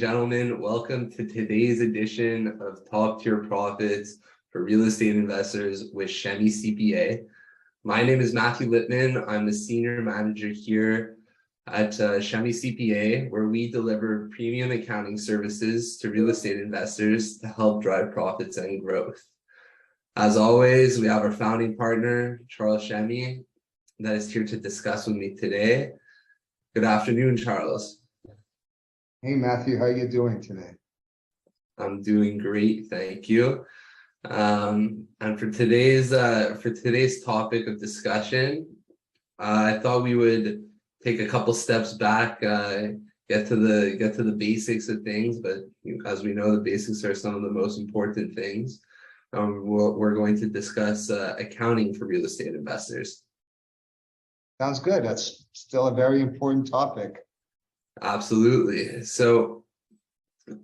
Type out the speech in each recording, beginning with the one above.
gentlemen, welcome to today's edition of Top Tier Profits for Real Estate Investors with Shemie CPA. My name is Matthew Lippman. I'm the Senior Manager here at Shemie CPA, where we deliver premium accounting services to real estate investors to help drive profits and growth. As always, we have our founding partner, Charles Shemie, that is here to discuss with me today. Good afternoon, Charles. Hey Matthew, how are you doing today? I'm doing great, thank you. And for today's topic of discussion, I thought we would take a couple steps back, get to the basics of things. But as we know, the basics are some of the most important things. We're going to discuss accounting for real estate investors. Sounds good. That's still a very important topic. Absolutely. So,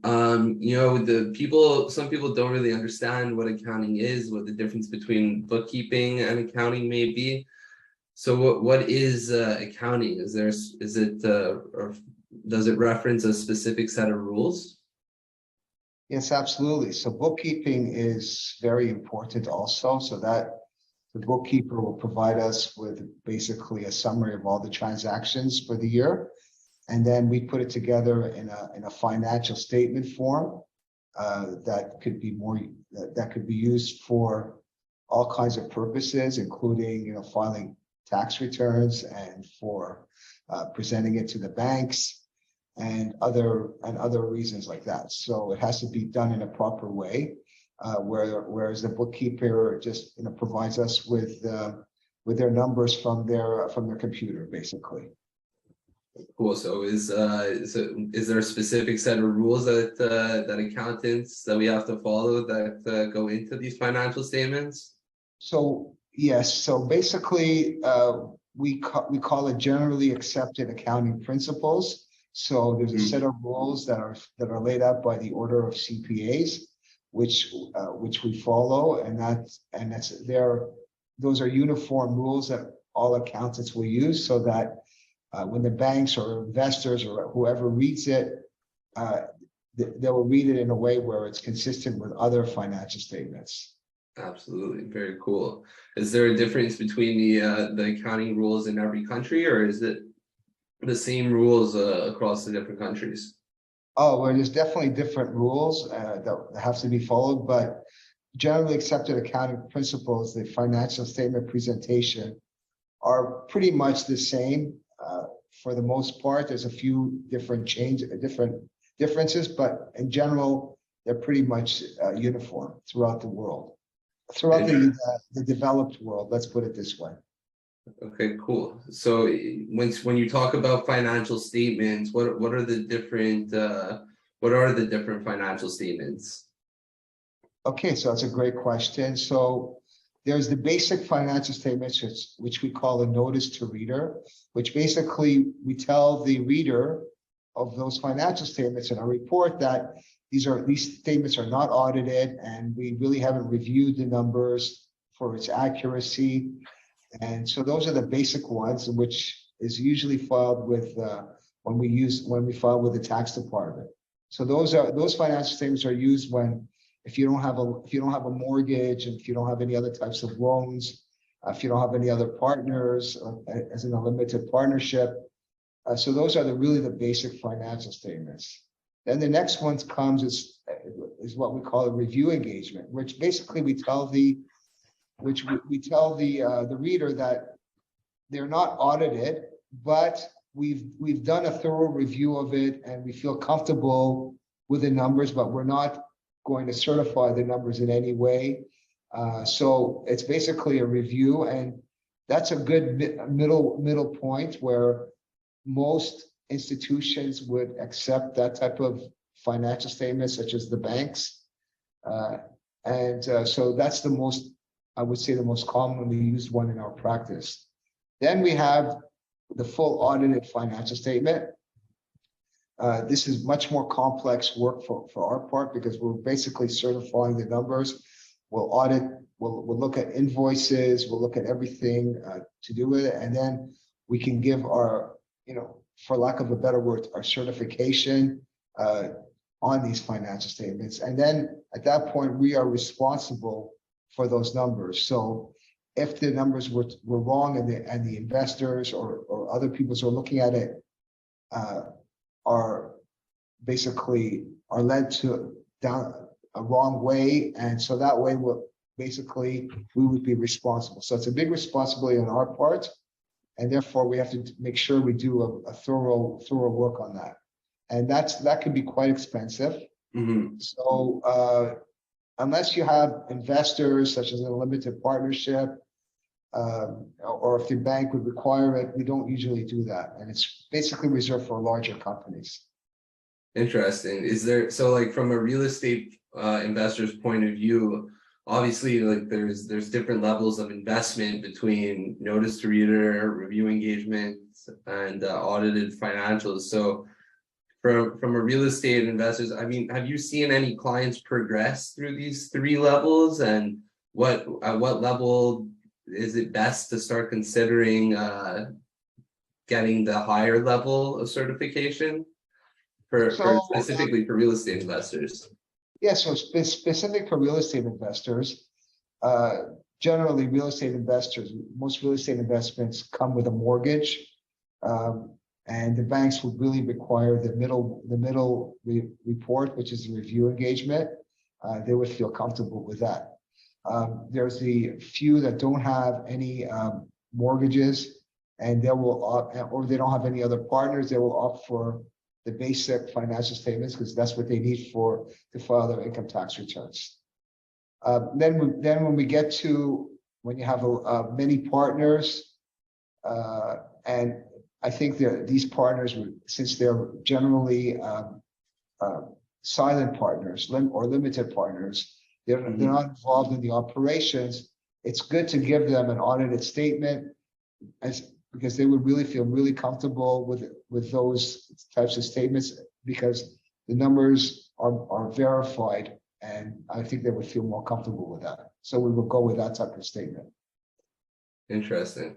some people don't really understand what accounting is, what the difference between bookkeeping and accounting may be. So what is accounting? Or does it reference a specific set of rules? Yes, absolutely. So bookkeeping is very important also, so that the bookkeeper will provide us with basically a summary of all the transactions for the year. And then we put it together in a financial statement form that could be used for all kinds of purposes, including filing tax returns and for presenting it to the banks and other reasons like that. So it has to be done in a proper way, whereas the bookkeeper just provides us with their numbers from their computer, basically. Cool. So is there a specific set of rules that accountants that we have to follow that go into these financial statements? So yes. So basically, we call it generally accepted accounting principles. So there's a set of rules that are laid out by the order of CPAs, which we follow, those are uniform rules that all accountants will use, so that when the banks or investors or whoever reads it, they will read it in a way where it's consistent with other financial statements. Absolutely, very cool. Is there a difference between the accounting rules in every country, or is it the same rules across the different countries? Oh, well, there's definitely different rules that have to be followed, but generally accepted accounting principles, the financial statement presentation, are pretty much the same. For the most part, there's a few different differences, but in general, they're pretty much uniform throughout the world, throughout the developed world. Let's put it this way. Okay, cool. So when you talk about financial statements, what are the different financial statements? Okay, so that's a great question. So there's the basic financial statements, which we call a notice to reader, which basically we tell the reader of those financial statements in our report that these statements are not audited, and we really haven't reviewed the numbers for its accuracy. And so those are the basic ones, which is usually filed with when we file with the tax department. So those financial statements are used if you don't have a mortgage, and if you don't have any other types of loans, if you don't have any other partners as in a limited partnership. So those are really the basic financial statements. Then the next one comes is what we call a review engagement, which basically we tell the reader that they're not audited, but we've done a thorough review of it, and we feel comfortable with the numbers, but we're not going to certify the numbers in any way. So it's basically a review, and that's a good middle point where most institutions would accept that type of financial statement, such as the banks. So that's I would say the most commonly used one in our practice. Then we have the full audited financial statement. This is much more complex work for our part, because we're basically certifying the numbers. We'll audit, we'll look at invoices, we'll look at everything to do with it, and then we can give our, for lack of a better word, our certification on these financial statements. And then at that point, we are responsible for those numbers. So if the numbers were wrong and the investors or other people who are looking at it are basically are led to down a wrong way. And so that way we would be responsible. So it's a big responsibility on our part. And therefore we have to make sure we do a thorough work on that. And that can be quite expensive. Mhm. So unless you have investors such as a limited partnership, or if the bank would require it, we don't usually do that. And it's basically reserved for larger companies. Interesting. Is there, so like from a real estate investor's point of view, obviously like there's different levels of investment between notice to reader, review engagement, and audited financials. So from a real estate investors, I mean, have you seen any clients progress through these three levels, and at what level is it best to start considering getting the higher level of certification for specifically for real estate investors? Yeah, so specific for real estate investors, generally real estate investors, most real estate investments come with a mortgage, and the banks would really require the middle report, which is the review engagement. They would feel comfortable with that. There's the few that don't have any mortgages, and they will or they don't have any other partners. They will opt for the basic financial statements because that's what they need to file their income tax returns. Then when we get to when you have many partners, and I think these partners, since they're generally silent partners or limited partners, they're not involved in the operations. It's good to give them an audited statement because they would really feel really comfortable with those types of statements because the numbers are verified, and I think they would feel more comfortable with that. So we will go with that type of statement. Interesting.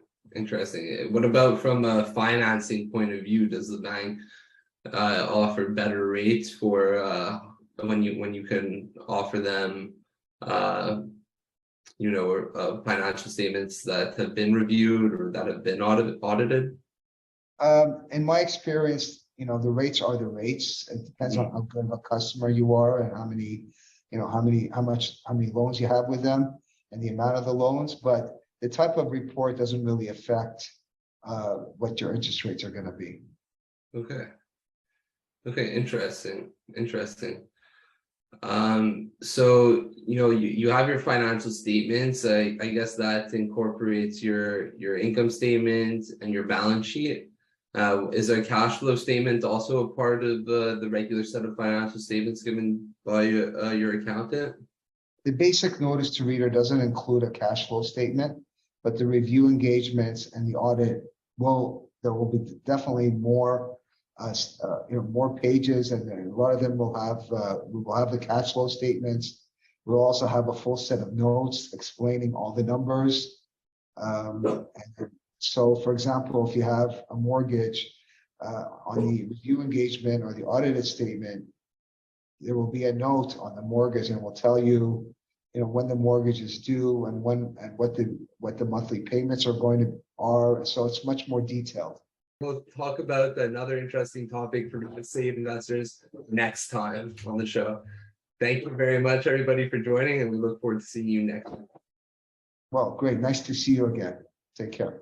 What about from a financing point of view? Does the bank offer better rates for when you can offer them financial statements that have been reviewed or that have been audited? In my experience, the rates are the rates. It depends on how good of a customer you are and how many loans you have with them and the amount of the loans. But the type of report doesn't really affect what your interest rates are going to be. Okay, interesting. So you have your financial statements. I guess that incorporates your income statement and your balance sheet. Is a cash flow statement also a part of the regular set of financial statements given by your accountant? The basic notice to reader doesn't include a cash flow statement, but the review engagements and the audit there will be definitely more more pages, and a lot of them will have the cash flow statements. We'll also have a full set of notes explaining all the numbers. And so, for example, if you have a mortgage on the review engagement or the audited statement, there will be a note on the mortgage, and it will tell you, when the mortgage is due and what the monthly payments are. So it's much more detailed. We'll talk about another interesting topic for real estate investors next time on the show. Thank you very much, everybody, for joining, and we look forward to seeing you next time. Well, great. Nice to see you again. Take care.